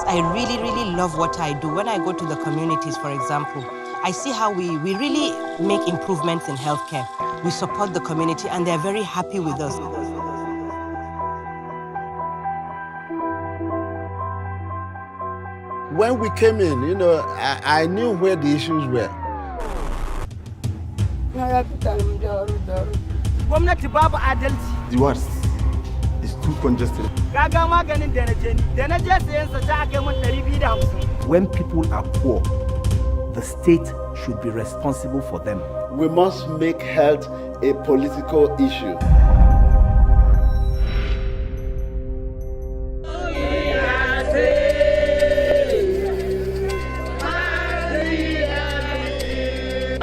I really, really love what I do. When I go to the communities, for example, I see how we really make improvements in healthcare. We support the community and they're very happy with us. When we came in, I knew where the issues were. The worst is too congested. When people are poor, the state should be responsible for them. We must make health a political issue.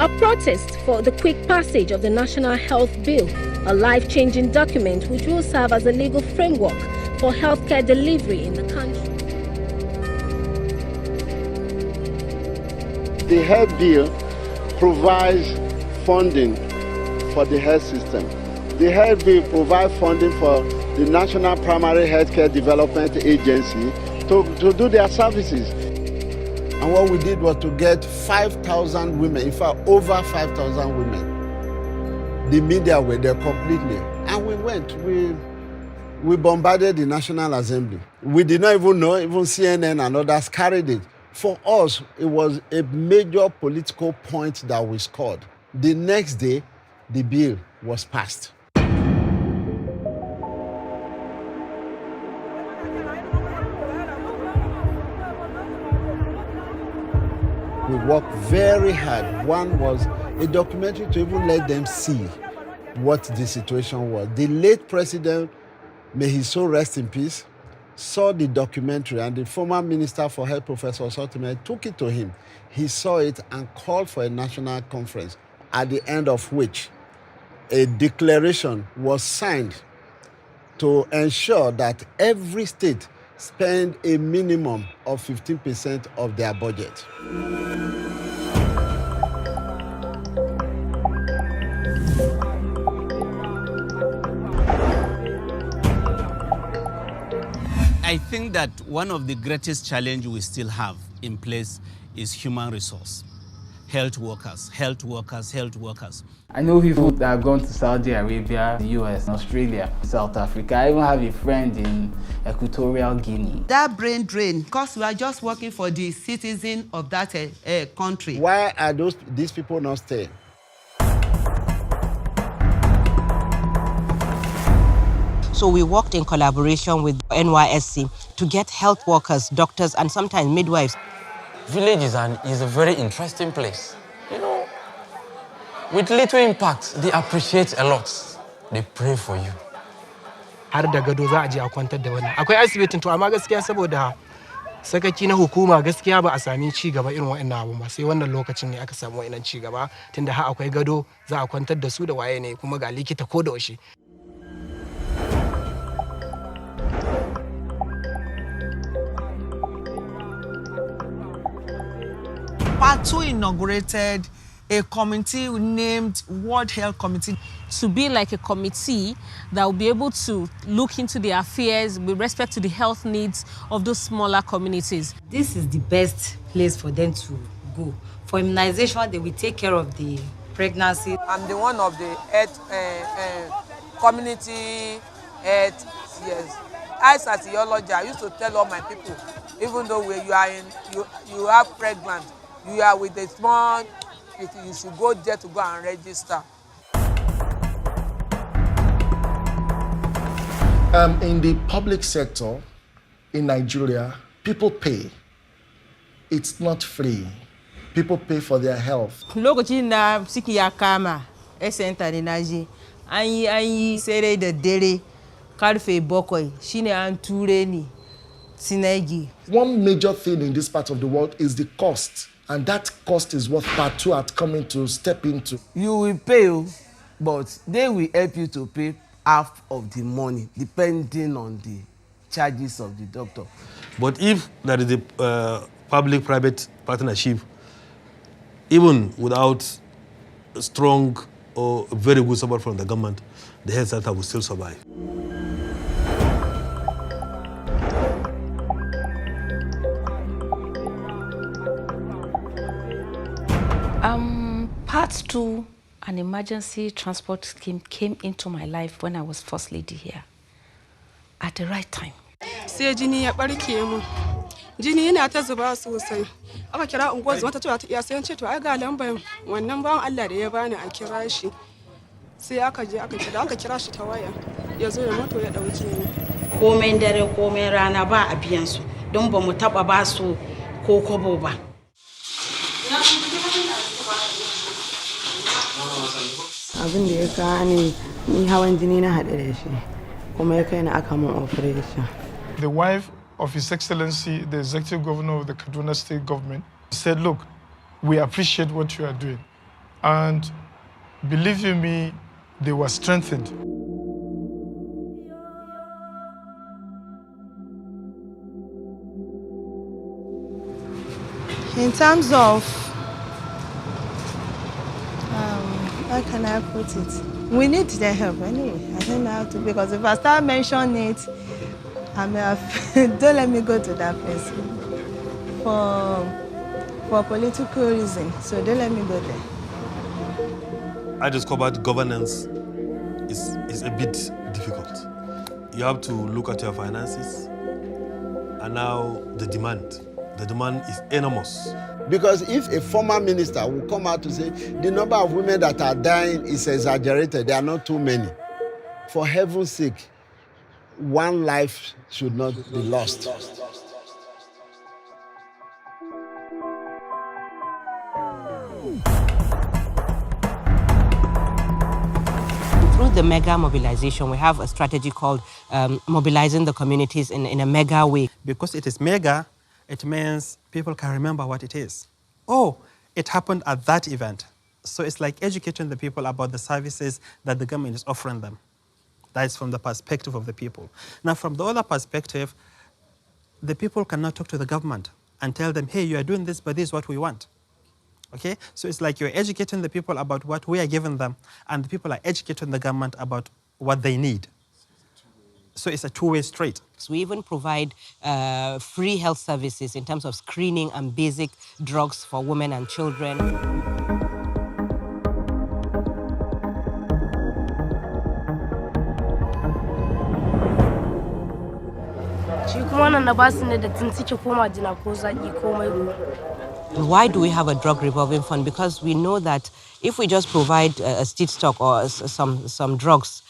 A protest for the quick passage of the National Health Bill, a life-changing document which will serve as a legal framework for healthcare delivery in the country. The health bill provides funding for the health system. The health bill provides funding for the National Primary Healthcare Development Agency to do their services. And what we did was to get 5,000 women, in fact, over 5,000 women. The media were there completely. And we went, we bombarded the National Assembly. We did not even know, even CNN and others carried it. For us, it was a major political point that we scored. The next day, the bill was passed. We worked very hard. One was a documentary to even let them see what the situation was. The late president, may his soul rest in peace, saw the documentary, and the former Minister for Health, Professor Okwechime, took it to him. He saw it and called for a national conference, at the end of which a declaration was signed to ensure that every state spend a minimum of 15% of their budget. I think that one of the greatest challenges we still have in place is human resource. Health workers, health workers, health workers. I know people that have gone to Saudi Arabia, the US, Australia, South Africa. I even have a friend in Equatorial Guinea. That brain drain, because we are just working for the citizen of that country. Why are these people not staying? So we worked in collaboration with NYSC to get health workers, doctors, and sometimes midwives. Village is a very interesting place. With little impact, they appreciate a lot. They pray for you. Har da gado za a je a kwantar da wannan. Akwai asibitin to amma gaskiya saboda sakaki na hukuma gaskiya ba a sami ci gaba irin wa'annan abu ba. Sai wannan lokacin ne aka samu wa'annan ci gaba tunda har akwai gado za a kwantar da su da waye ne kuma ga likita ko da washe. PATHS2 inaugurated a committee named World Health Committee. To be like a committee that will be able to look into the affairs with respect to the health needs of those smaller communities. This is the best place for them to go. For immunization, they will take care of the pregnancy. I'm the one of the community health, yes. As a theologian, I used to tell all my people, even though you are pregnant, you are with a small, you should go there to go and register. In the public sector in Nigeria, people pay. It's not free. People pay for their health. Lokacin da ciki ya kama, center ne naje, an yi sai da dare karfe 7 shine an ture ni Sinagi. One major thing in this part of the world is the cost. And that cost is what PATHS2 had come in to step into. You will pay, but they will help you to pay half of the money, depending on the charges of the doctor. But if there is a public-private partnership, even without a strong or very good support from the government, the health sector will still survive. PATHS2, an emergency transport scheme, came into my life when I was First Lady here at the right time. Sai jini ya barke mu. Jini yana ta zuba sosai. Aka kira unguwar zuwa ta cewa ta iya sai ce to ai ga lambar wannan bawan Allah da ya bani a kira shi. Sai aka je aka kira shi ta waya. Ya zo ya moto ya dauke ni. Komai dare komai rana ba a biyan su don ba mu taba ba su ko kobo ba. Abin da ya kawo ni hawan jini na haɗe da shi kuma ya kai ni aka mun operation. The wife of His Excellency, the Executive Governor of the Kaduna State Government, said, look, we appreciate what you are doing. And believe you me, they were strengthened. In terms of, how can I put it? We need their help anyway. I don't know how to, because if I start mentioning it, I may have, don't let me go to that place for political reasons. So don't let me go there. I discovered governance is a bit difficult. You have to look at your finances and now the demand. The demand is enormous. Because if a former minister will come out to say the number of women that are dying is exaggerated, there are not too many. For heaven's sake, one life should not be lost. Through the mega mobilization, we have a strategy called mobilizing the communities in a mega way. Because it is mega, it means people can remember what it is. Oh, it happened at that event. So it's like educating the people about the services that the government is offering them. That is from the perspective of the people. Now, from the other perspective, the people cannot talk to the government and tell them, hey, you are doing this, but this is what we want. Okay? So it's like you're educating the people about what we are giving them, and the people are educating the government about what they need. So it's a two-way street. So we even provide free health services in terms of screening and basic drugs for women and children. Why do we have a drug revolving fund? Because we know that if we just provide a seed stock or some drugs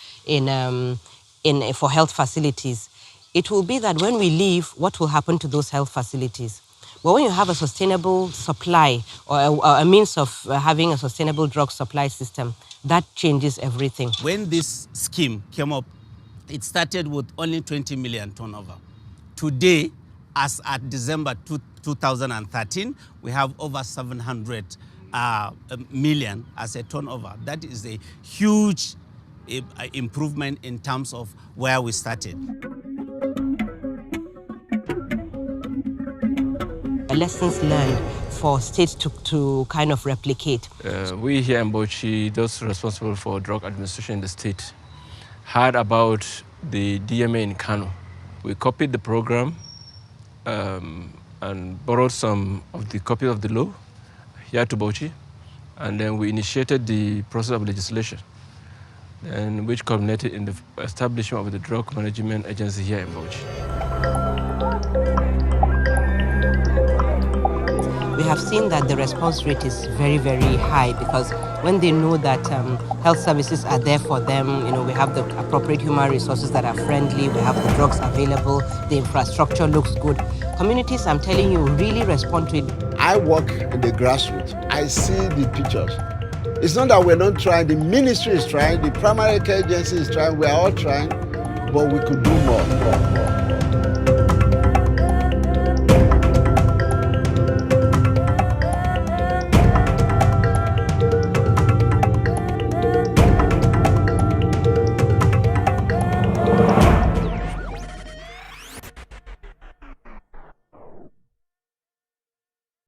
for health facilities, it will be that when we leave, what will happen to those health facilities? But when you have a sustainable supply or a means of having a sustainable drug supply system, that changes everything. When this scheme came up, it started with only 20 million turnover. Today, as at December 2013, we have over 700 million as a turnover. That is a huge improvement in terms of where we started. Lessons learned for states to kind of replicate. We here in Bauchi, those responsible for drug administration in the state, heard about the DMA in Kano. We copied the program and borrowed some of the copies of the law here to Bauchi, and then we initiated the process of legislation, and which culminated in the establishment of the Drug Management Agency here in Bauchi. We have seen that the response rate is very, very high, because when they know that health services are there for them, we have the appropriate human resources that are friendly, we have the drugs available, the infrastructure looks good. Communities, I'm telling you, really respond to it. I work in the grassroots. I see the pictures. It's not that we're not trying. The ministry is trying, the primary care agency is trying, we're all trying, but we could do more.